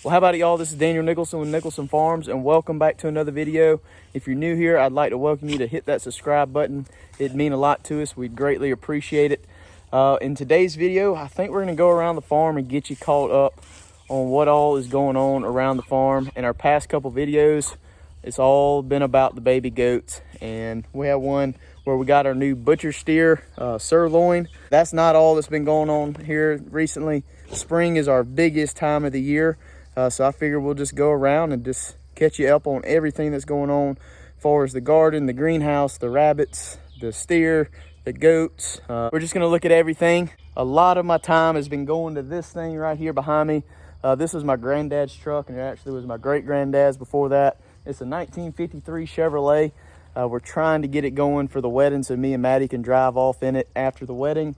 Well, how about it, y'all? This is Daniel Nicholson with Nicholson Farms, and welcome back to another video. If you're new here, I'd like to welcome you to hit that subscribe button. It'd mean a lot to us. We'd greatly appreciate it. In today's video, I think we're going to go around the farm and get you caught up on what all is going on around the farm. In our past couple videos, it's all been about the baby goats, and we have one where we got our new butcher steer sirloin. That's not all that's been going on here recently. Spring is our biggest time of the year. So I figure we'll just go around and just catch you up on everything that's going on as far as the garden, the greenhouse, the rabbits, the steer, the goats. We're just gonna look at everything. A lot of my time has been going to this thing right here behind me. This is my granddad's truck, and it actually was my great-granddad's before that. It's a 1953 Chevrolet. We're trying to get it going for the wedding so me and Maddie can drive off in it after the wedding.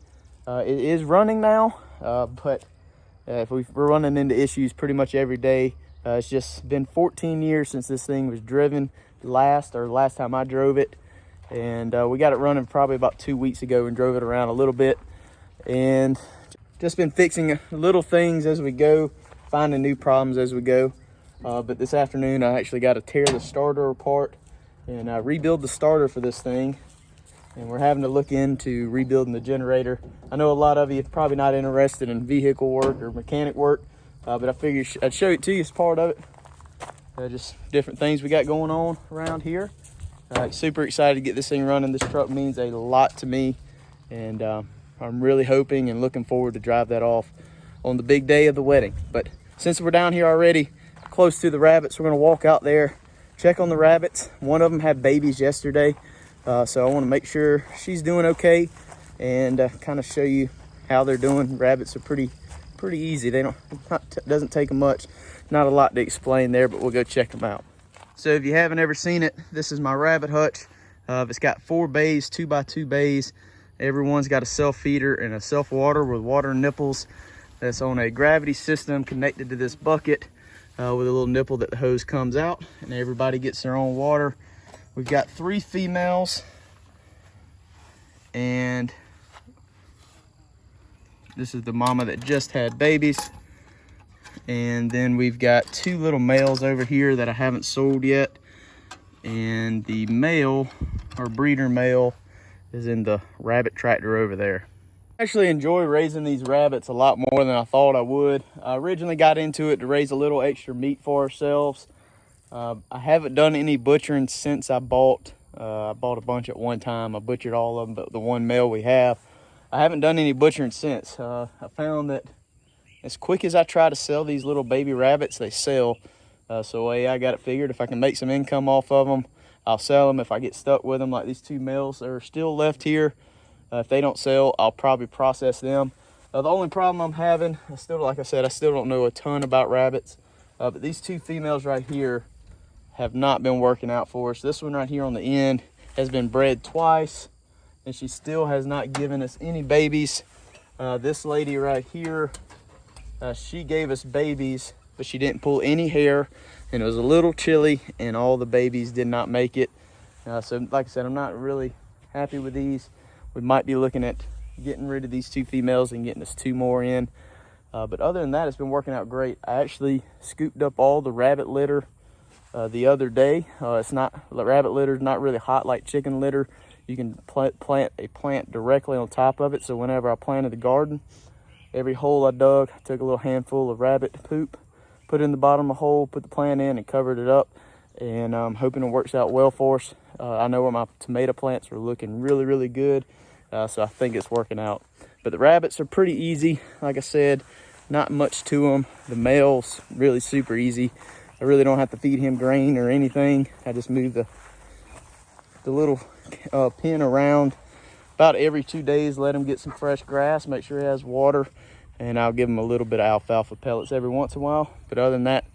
It is running now, but we're running into issues pretty much every day. It's just been 14 years since this thing was driven last time I drove it. And we got it running probably about 2 weeks ago and drove it around a little bit. And just been fixing little things as we go, finding new problems as we go. But this afternoon, I actually got to tear the starter apart and rebuild the starter for this thing. And we're having to look into rebuilding the generator. I know a lot of you are probably not interested in vehicle work or mechanic work, but I figured I'd show it to you as part of it. Just different things we got going on around here. Super excited to get this thing running. This truck means a lot to me, and I'm really hoping and looking forward to drive that off on the big day of the wedding. But since we're down here already, close to the rabbits, we're gonna walk out there, check on the rabbits. One of them had babies yesterday. So I want to make sure she's doing okay and kind of show you how they're doing. Rabbits are pretty easy. Doesn't take them much. Not a lot to explain there, but we'll go check them out. So if you haven't ever seen it, this is my rabbit hutch. It's got 4 bays, 2x2 bays. Everyone's got a self feeder and a self water with water nipples. That's on a gravity system connected to this bucket with a little nipple that the hose comes out, and everybody gets their own water. We've got 3 females, and this is the mama that just had babies. And then we've got 2 little males over here that I haven't sold yet. And the male, or breeder male, is in the rabbit tractor over there. I actually enjoy raising these rabbits a lot more than I thought I would. I originally got into it to raise a little extra meat for ourselves. I haven't done any butchering since I bought a bunch at one time. I butchered all of them, but the one male we have, I haven't done any butchering since. I found that as quick as I try to sell these little baby rabbits, they sell. So I got it figured. If I can make some income off of them, I'll sell them. If I get stuck with them, like these 2 males that are still left here, if they don't sell, I'll probably process them. The only problem I'm having, like I said, I still don't know a ton about rabbits, but these 2 females right here have not been working out for us. This one right here on the end has been bred twice, and she still has not given us any babies. This lady right here, she gave us babies, but she didn't pull any hair, and it was a little chilly, and all the babies did not make it. So like I said, I'm not really happy with these. We might be looking at getting rid of these 2 females and getting us 2 more in. But other than that, it's been working out great. I actually scooped up all the rabbit litter the other day. Rabbit litter is not really hot like chicken litter. You can plant a plant directly on top of it. So whenever I planted the garden, every hole I dug, I took a little handful of rabbit poop, put it in the bottom of the hole, put the plant in, and covered it up. And I'm hoping it works out well for us. I know where my tomato plants are looking really good, so I think it's working out. But the rabbits are pretty easy. Like I said, not much to them. The male's really super easy. I really don't have to feed him grain or anything. I just move the little pen around about every 2 days, let him get some fresh grass, make sure he has water, and I'll give him a little bit of alfalfa pellets every once in a while. But other than that,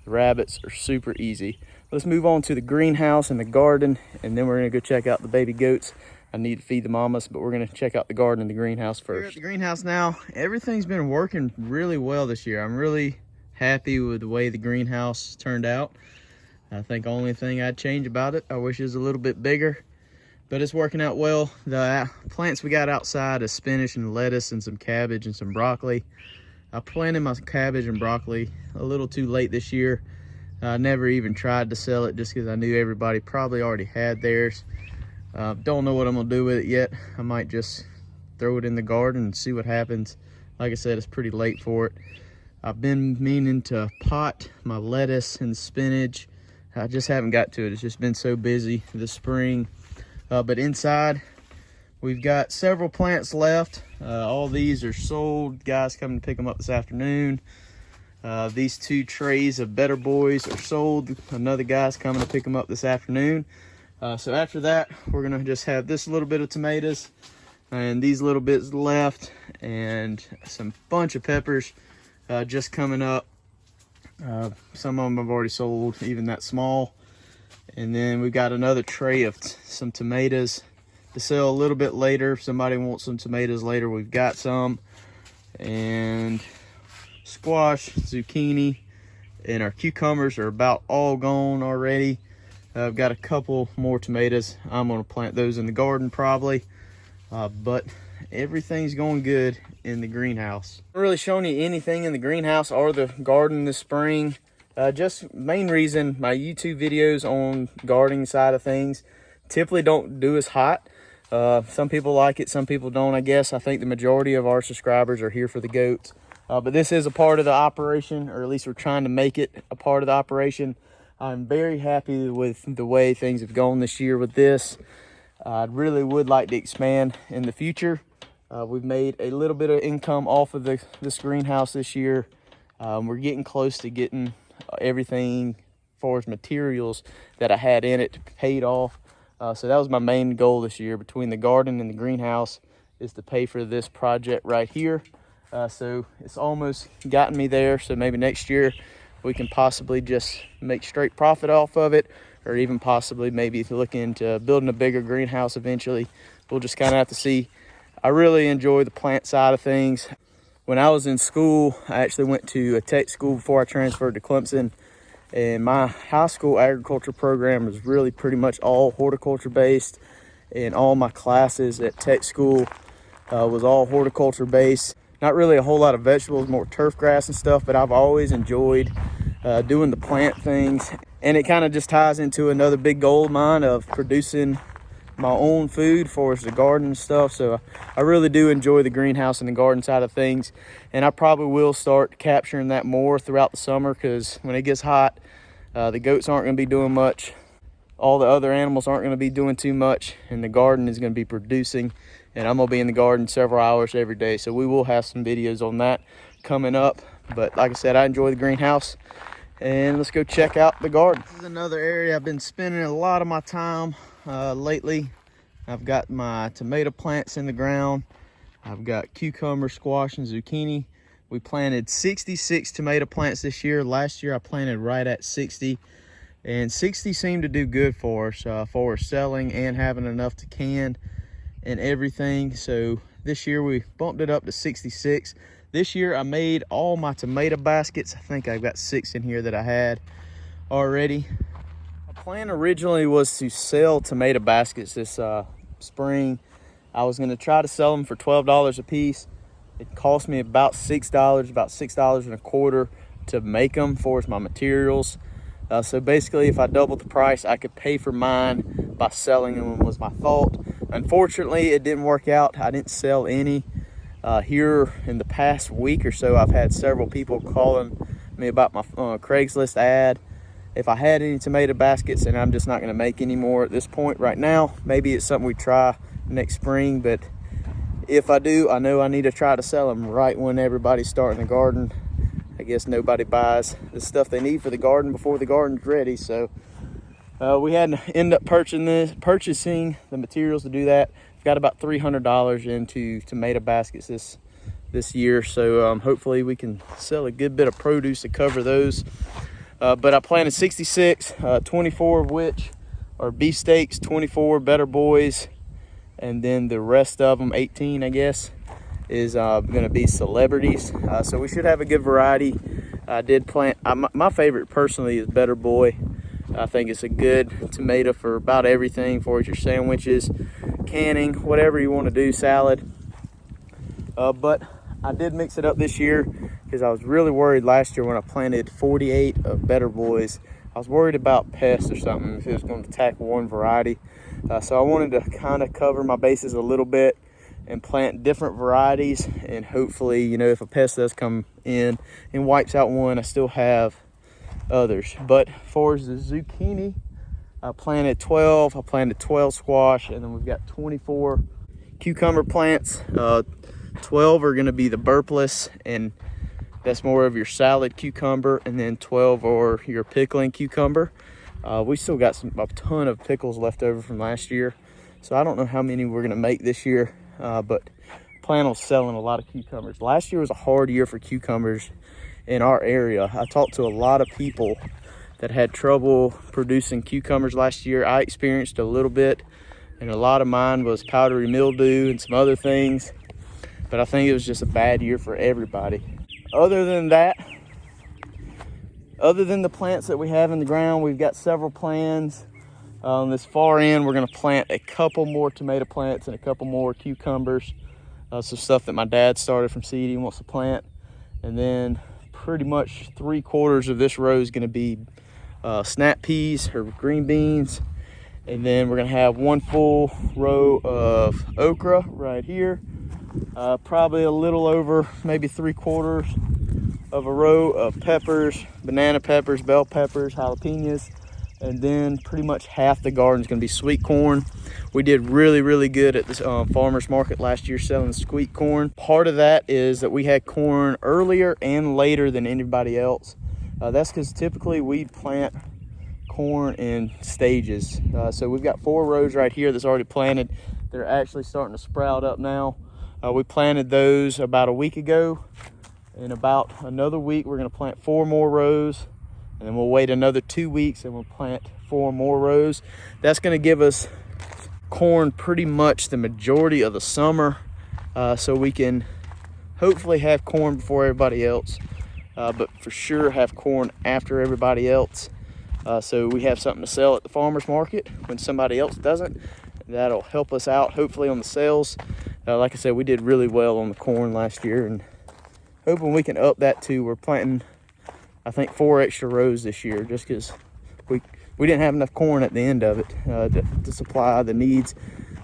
the rabbits are super easy. Let's move on to the greenhouse and the garden, and then we're gonna go check out the baby goats. I need to feed the mamas, but we're gonna check out the garden and the greenhouse first. We're at the greenhouse now. Everything's been working really well this year. I'm really happy with the way the greenhouse turned out. I think the only thing I'd change about it, I wish it was a little bit bigger, but it's working out well. The plants we got outside is spinach and lettuce and some cabbage and some broccoli. I planted my cabbage and broccoli a little too late this year. I never even tried to sell it just because I knew everybody probably already had theirs. Don't know what I'm gonna do with it yet. I might just throw it in the garden and see what happens. Like I said, it's pretty late for it. I've been meaning to pot my lettuce and spinach. I just haven't got to it. It's just been so busy this spring. But inside, we've got several plants left. All these are sold. Guys coming to pick them up this afternoon. These 2 trays of Better Boys are sold. Another guy's coming to pick them up this afternoon. So after that, we're gonna just have this little bit of tomatoes and these little bits left, and some bunch of peppers just coming up. Some of them I've already sold, even that small. And then we got another tray of some tomatoes to sell a little bit later. If somebody wants some tomatoes later, we've got some. And squash, zucchini, and our cucumbers are about all gone already. I've got a couple more tomatoes. I'm gonna plant those in the garden probably. But everything's going good in the greenhouse. I'm not really showing you anything in the greenhouse or the garden this spring. Just main reason, my YouTube videos on gardening side of things typically don't do as hot. Some people like it, some people don't, I guess. I think the majority of our subscribers are here for the goats. But this is a part of the operation, or at least we're trying to make it a part of the operation. I'm very happy with the way things have gone this year with this. I really would like to expand in the future. We've made a little bit of income off of this greenhouse this year. We're getting close to getting everything as far as materials that I had in it paid off. So that was my main goal this year, between the garden and the greenhouse, is to pay for this project right here. So it's almost gotten me there. So maybe next year we can possibly just make straight profit off of it, or even possibly maybe look into building a bigger greenhouse eventually. We'll just kind of have to see. I really enjoy the plant side of things. When I was in school, I actually went to a tech school before I transferred to Clemson. And my high school agriculture program was really pretty much all horticulture based. And all my classes at tech school was all horticulture based. Not really a whole lot of vegetables, more turf grass and stuff, but I've always enjoyed doing the plant things. And it kind of just ties into another big goal of mine of producing my own food for the garden and stuff. So I really do enjoy the greenhouse and the garden side of things. And I probably will start capturing that more throughout the summer, because when it gets hot, the goats aren't going to be doing much. All the other animals aren't going to be doing too much, and the garden is going to be producing. And I'm going to be in the garden several hours every day. So we will have some videos on that coming up. But like I said, I enjoy the greenhouse. And let's go check out the garden. This is another area I've been spending a lot of my time lately. I've got my tomato plants in the ground. I've got cucumber, squash, and zucchini. We planted 66 tomato plants this year. Last year I planted right at 60. And 60 seemed to do good for us selling and having enough to can and everything. So this year we bumped it up to 66. This year I made all my tomato baskets. I think I've got 6 in here that I had already. My plan originally was to sell tomato baskets this spring. I was gonna try to sell them for $12 a piece. It cost me about $6, about $6.25 to make them for my materials. So basically, if I doubled the price, I could pay for mine by selling them, was my thought. Unfortunately, it didn't work out. I didn't sell any. Here in the past week or so, I've had several people calling me about my Craigslist ad. If I had any tomato baskets, and I'm just not going to make any more at this point right now. Maybe it's something we try next spring, but if I do, I know I need to try to sell them right when everybody's starting the garden. I guess nobody buys the stuff they need for the garden before the garden's ready. So we had to end up purchasing the materials to do that. Got about $300 into tomato baskets this year, so hopefully we can sell a good bit of produce to cover those. But I planted 66, 24 of which are beefsteaks, 24 Better Boys, and then the rest of them, 18 I guess, is going to be celebrities. So we should have a good variety. I did plant, my favorite personally is Better Boy. I think it's a good tomato for about everything, for your sandwiches, canning, whatever you want to do, salad. But I did mix it up this year. because I was really worried last year when I planted 48 of Better Boys. I was worried about pests or something, if it was going to attack one variety. So I wanted to kind of cover my bases a little bit and plant different varieties, and hopefully, you know, if a pest does come in and wipes out one, I still have others. But as far as the zucchini, I planted 12. I planted 12 squash, and then we've got 24 cucumber plants. 12 are going to be the burpless, and that's more of your salad cucumber, and then 12 are your pickling cucumber. We still got a ton of pickles left over from last year, so I don't know how many we're going to make this year, but plan on selling a lot of cucumbers. Last year was a hard year for cucumbers in our area. I talked to a lot of people that had trouble producing cucumbers last year. I experienced a little bit, and a lot of mine was powdery mildew and some other things, but I think it was just a bad year for everybody. Other than that, other than the plants that we have in the ground, we've got several plans. On this far end, we're going to plant a couple more tomato plants and a couple more cucumbers. Some stuff that my dad started from seed he wants to plant. And then pretty much 3/4 of this row is going to be snap peas or green beans. And then we're going to have one full row of okra right here. Probably a little over maybe 3/4 of a row of peppers, banana peppers, bell peppers, jalapenos, and then pretty much half the garden is going to be sweet corn. We did really good at this farmers market last year selling sweet corn. Part of that is that we had corn earlier and later than anybody else. That's because typically we plant corn in stages. So we've got 4 rows right here that's already planted. They're actually starting to sprout up now. We planted those about a week ago. In about another week, we're going to plant 4 more rows, and then we'll wait another 2 weeks and we'll plant 4 more rows. That's going to give us corn pretty much the majority of the summer, so we can hopefully have corn before everybody else, but for sure have corn after everybody else, so we have something to sell at the farmers market when somebody else doesn't. That'll help us out hopefully on the sales. Like I said, we did really well on the corn last year, and hoping we can up that too. We're planting, I think, 4 extra rows this year, just because we didn't have enough corn at the end of it to supply the needs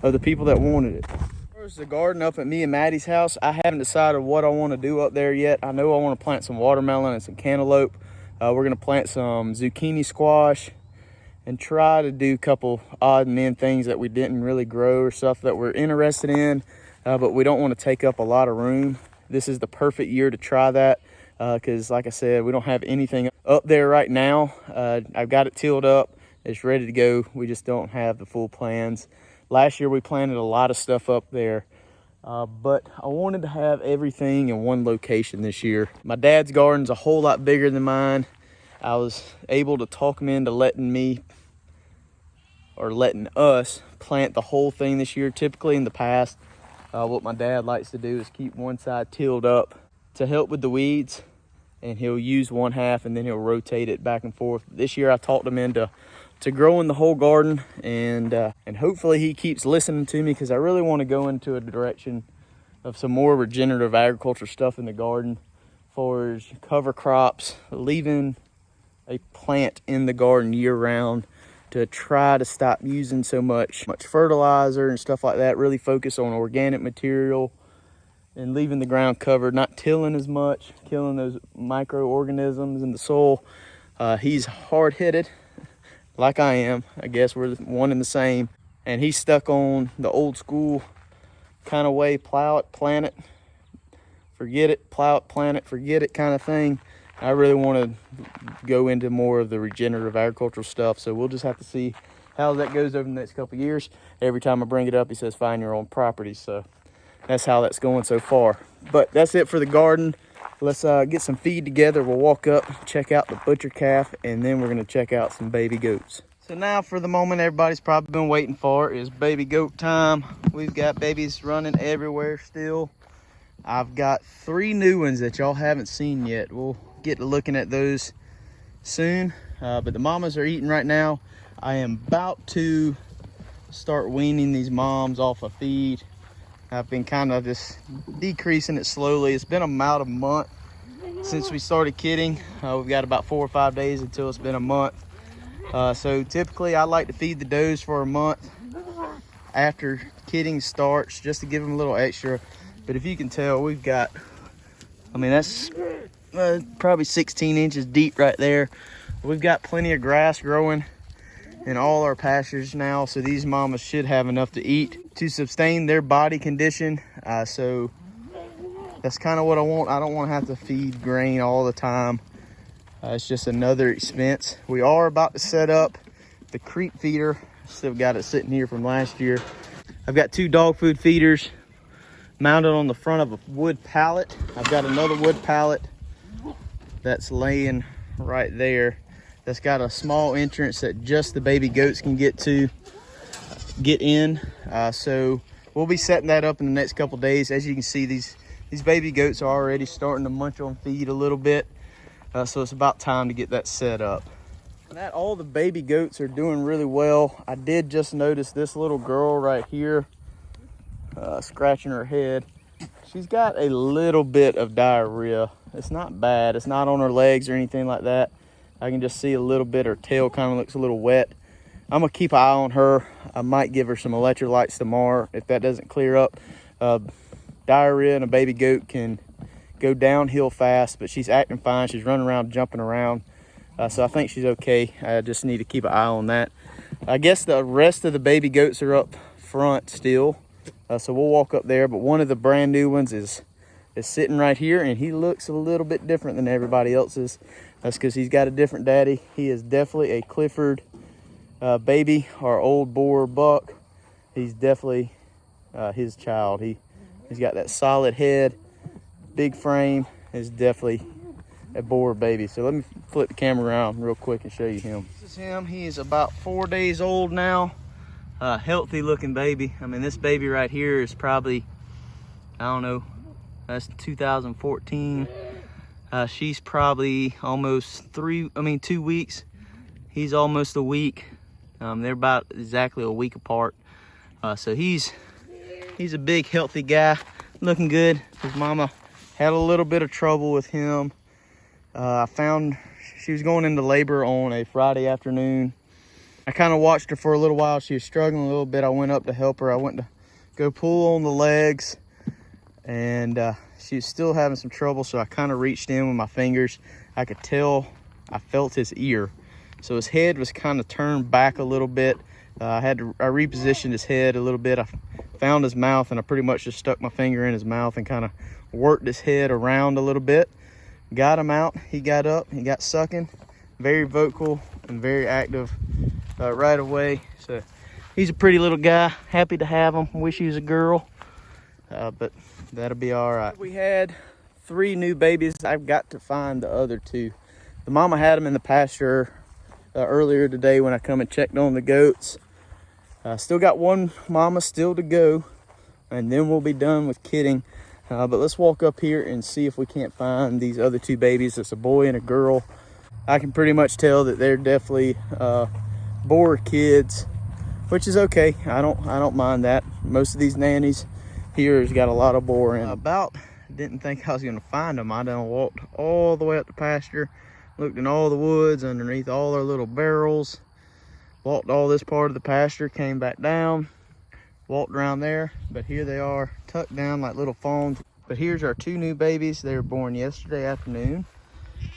of the people that wanted it. There's the garden up at me and Maddie's house. I haven't decided what I want to do up there yet. I know I want to plant some watermelon and some cantaloupe. We're going to plant some zucchini squash and try to do a couple odd and end things that we didn't really grow or stuff that we're interested in, but we don't want to take up a lot of room. This is the perfect year to try that, because like I said, we don't have anything up there right now. I've got it tilled up. It's ready to go. We just don't have the full plans. Last year we planted a lot of stuff up there, but I wanted to have everything in one location this year. My dad's garden's a whole lot bigger than mine. I was able to talk him into letting us plant the whole thing this year. Typically in the past, what my dad likes to do is keep one side tilled up to help with the weeds, and he'll use one half and then he'll rotate it back and forth. This year I talked him into growing the whole garden, and hopefully he keeps listening to me, because I really want to go into a direction of some more regenerative agriculture stuff in the garden, for cover crops, leaving a plant in the garden year round, to try to stop using so much fertilizer and stuff like that. Really focus on organic material and leaving the ground covered, not tilling as much, killing those microorganisms in the soil. He's hard-headed like I am. I guess we're one and the same, and he's stuck on the old school kind of way: plow it, plant it, forget it, plow it, plant it, forget it kind of thing. I really want to go into more of the regenerative agricultural stuff, so we'll just have to see how that goes over the next couple of years. Every time I bring it up, he says find your own property, so that's how that's going so far. But that's it for the garden. Let's get some feed together. We'll walk up, check out the butcher calf, and then we're going to check out some baby goats. So now for the moment everybody's probably been waiting for is baby goat time. We've got babies running everywhere still. I've got 3 new ones that y'all haven't seen yet. We'll get to looking at those soon, but the mamas are eating right now. I am about to start weaning these moms off of feed. I've been kind of just decreasing it slowly. It's been about a month since we started kidding. We've got about 4 or 5 days until it's been a month. So typically I like to feed the does for a month after kidding starts, just to give them a little extra. But if you can tell, we've got, I mean, that's probably 16 inches deep right there. We've got plenty of grass growing in all our pastures now, so these mamas should have enough to eat to sustain their body condition. So that's kind of what I want. I don't want to have to feed grain all the time. It's just another expense. We are about to set up the creep feeder. Still got it sitting here from last year. I've got 2 dog food feeders mounted on the front of a wood pallet. I've got another wood pallet that's laying right there. That's got a small entrance that just the baby goats can get in. So we'll be setting that up in the next couple days. As you can see, these baby goats are already starting to munch on feed a little bit. So it's about time to get that set up. All the baby goats are doing really well. I did just notice this little girl right here scratching her head. She's got a little bit of diarrhea. It's not bad. It's not on her legs or anything like that. I can just see a little bit. Her tail kind of looks a little wet. I'm gonna keep an eye on her. I might give her some electrolytes tomorrow if that doesn't clear up. Diarrhea in a baby goat can go downhill fast, but she's acting fine. She's running around, jumping around. So I think she's okay. I just need to keep an eye on that. I guess the rest of the baby goats are up front still. So we'll walk up there, but one of the brand new ones is sitting right here, and he looks a little bit different than everybody else's. That's because he's got a different daddy. He is definitely a Clifford baby, our old boar buck. He's definitely his child. He's got that solid head, big frame. Is definitely a boar baby. So let me flip the camera around real quick and show you him. This is him. He is about 4 days old now. Healthy looking baby. I mean, this baby right here is probably, I don't know, that's 2014. She's probably almost 2 weeks. He's almost a week. They're about exactly a week apart. So he's a big healthy guy, looking good. His mama had a little bit of trouble with him. I found she was going into labor on a Friday afternoon. I kind of watched her for a little while. She was struggling a little bit. I went up to help her. I went to go pull on the legs, and she was still having some trouble, so I kind of reached in with my fingers. I could tell, I felt his ear. So his head was kind of turned back a little bit. I repositioned his head a little bit. I found his mouth, and I pretty much just stuck my finger in his mouth and kind of worked his head around a little bit. Got him out. He got up. He got sucking. Very vocal and very active right away. So he's a pretty little guy. Happy to have him. Wish he was a girl, but that'll be all right. We had 3 new babies. I've got to find the other 2. The mama had them in the pasture earlier today when I come and checked on the goats. Still got 1 mama still to go, and then we'll be done with kidding. But let's walk up here and see if we can't find these other 2 babies. It's a boy and a girl. I can pretty much tell that they're definitely boar kids, which is okay. I don't mind that. Most of these nannies here has got a lot of boar in them. Didn't think I was gonna find them. I done walked all the way up the pasture, looked in all the woods underneath all our little barrels, walked all this part of the pasture, came back down, walked around there, but here they are tucked down like little fawns. But here's our 2 new babies. They were born yesterday afternoon.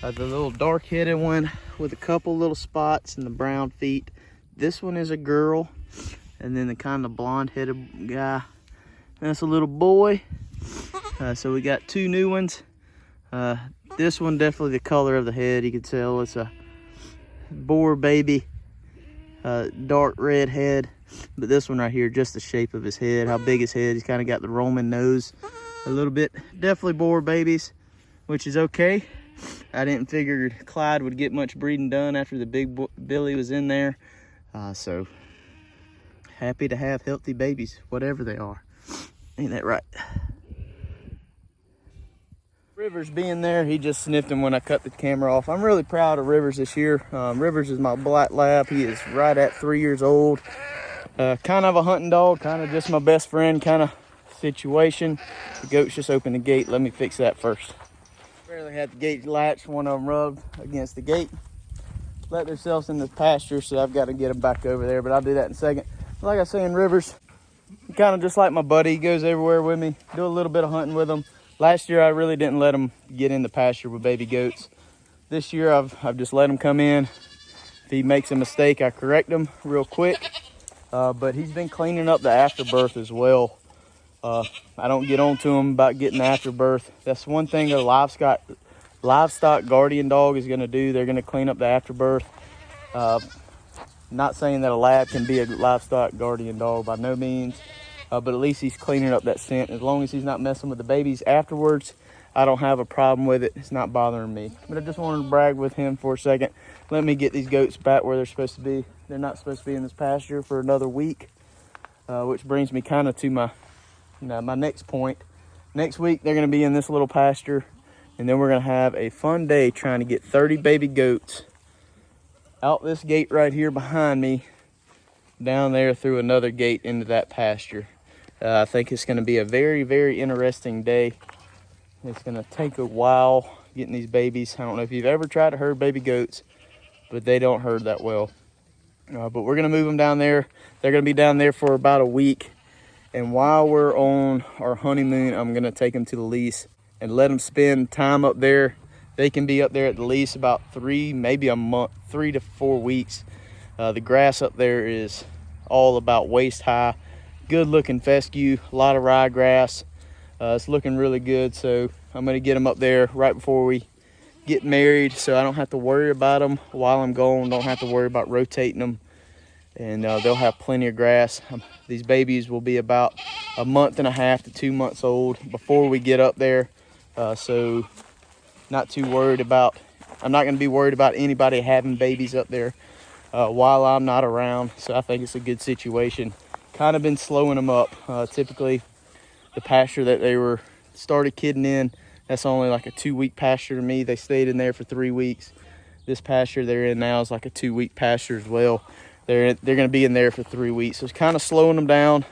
The little dark-headed one with a couple little spots and the brown feet. This one is a girl, and then the kind of blonde-headed guy, that's a little boy. So we got 2 new ones. This one definitely the color of the head, you can tell it's a boar baby, dark red head. But this one right here, just the shape of his head, how big his head. He's kind of got the Roman nose a little bit. Definitely boar babies, which is okay. I didn't figure Clyde would get much breeding done after the big Billy was in there. So happy to have healthy babies, whatever they are. Ain't that right? Rivers being there, he just sniffed him when I cut the camera off. I'm really proud of Rivers this year. Rivers is my black lab. He is right at 3 years old. Kind of a hunting dog, kind of just my best friend kind of situation. The goats just opened the gate. Let me fix that first. Barely had the gate latched, one of them rubbed against the gate. Let themselves in the pasture, so I've got to get them back over there, but I'll do that in a second. Like I say in Rivers, kind of just like my buddy, he goes everywhere with me, do a little bit of hunting with him. Last year, I really didn't let him get in the pasture with baby goats. This year, I've just let him come in. If he makes a mistake, I correct him real quick. But he's been cleaning up the afterbirth as well. I don't get on to him about getting the afterbirth. That's one thing a livestock guardian dog is going to do. They're going to clean up the afterbirth. Not saying that a lab can be a livestock guardian dog by no means, but at least he's cleaning up that scent. As long as he's not messing with the babies afterwards, I don't have a problem with it. It's not bothering me. But I just wanted to brag with him for a second. Let me get these goats back where they're supposed to be. They're not supposed to be in this pasture for another week, which brings me kind of to my next point. Next week, they're going to be in this little pasture, and then we're going to have a fun day trying to get 30 baby goats out this gate right here behind me, down there through another gate into that pasture. I think it's going to be a very, very interesting day. It's going to take a while getting these babies. I don't know if you've ever tried to herd baby goats, but they don't herd that well. But we're going to move them down there. They're going to be down there for about a week. And while we're on our honeymoon, I'm going to take them to the lease and let them spend time up there. They can be up there at the lease about 3 to 4 weeks. The grass up there is all about waist high. Good looking fescue, a lot of ryegrass. It's looking really good. So I'm going to get them up there right before we get married, so I don't have to worry about them while I'm gone. Don't have to worry about rotating them. And they'll have plenty of grass. These babies will be about a month and a half to 2 months old before we get up there. So not too worried about, I'm not going to be worried about anybody having babies up there while I'm not around. So I think it's a good situation. Kind of been slowing them up. Typically the pasture that they were started kidding in, that's only like a 2-week pasture to me. They stayed in there for 3 weeks. This pasture they're in now is like a 2-week pasture as well. They're going to be in there for 3 weeks. So it's kind of slowing them down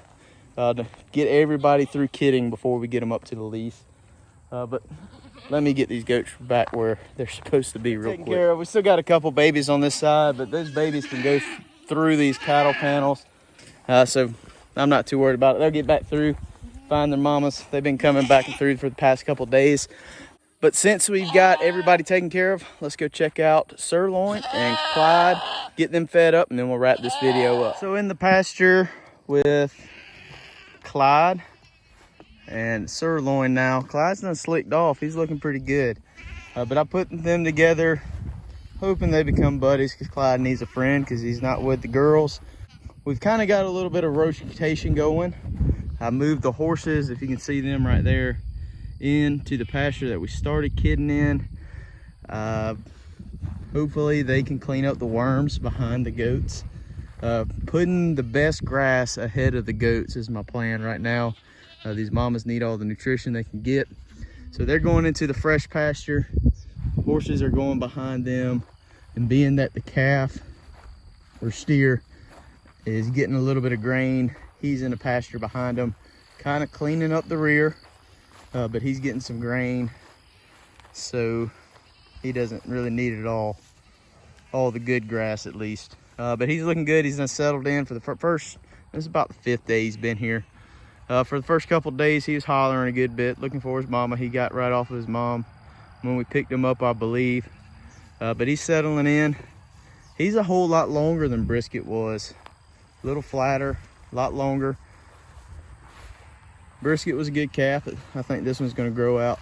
to get everybody through kidding before we get them up to the lease. But let me get these goats back where they're supposed to be real quick. Care of. We still got a couple babies on this side, but those babies can go through these cattle panels. So I'm not too worried about it. They'll get back through, find their mamas. They've been coming back and through for the past couple days. But since we've got everybody taken care of, let's go check out Sirloin and Clyde, get them fed up, and then we'll wrap this video up. So in the pasture with Clyde and Sirloin now. Clyde's done slicked off. He's looking pretty good. But I put them together, hoping they become buddies, because Clyde needs a friend because he's not with the girls. We've kind of got a little bit of rotation going. I moved the horses, if you can see them right there, into the pasture that we started kidding in. Hopefully they can clean up the worms behind the goats. Putting the best grass ahead of the goats is my plan right now. These mamas need all the nutrition they can get. So they're going into the fresh pasture. Horses are going behind them. And being that the calf or steer is getting a little bit of grain, he's in the pasture behind them, kind of cleaning up the rear. But he's getting some grain, so he doesn't really need it all the good grass at least. But he's looking good. He's done settled in for the first, this is about the 5th day he's been here. For the first couple of days, he was hollering a good bit, looking for his mama. He got right off of his mom when we picked him up, I believe. But he's settling in. He's a whole lot longer than Brisket was. A little flatter, a lot longer. Brisket was a good calf. I think this one's going to grow out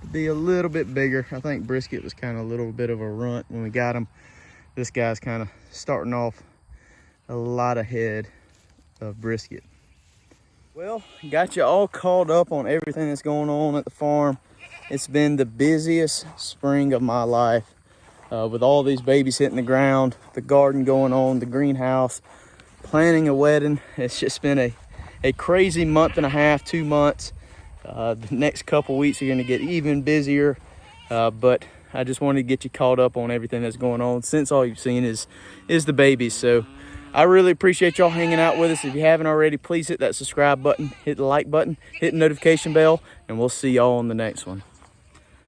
to be a little bit bigger. I think Brisket was kind of a little bit of a runt when we got him. This guy's kind of starting off a lot ahead of Brisket. Well, got you all caught up on everything that's going on at the farm. It's been the busiest spring of my life, with all these babies hitting the ground, the garden going on, the greenhouse, planning a wedding. It's just been a crazy month and a half, 2 months. The next couple weeks are going to get even busier, but I just wanted to get you caught up on everything that's going on since all you've seen is the babies. So I really appreciate y'all hanging out with us. If you haven't already, please hit that subscribe button, hit the like button, hit the notification bell, and we'll see y'all on the next one.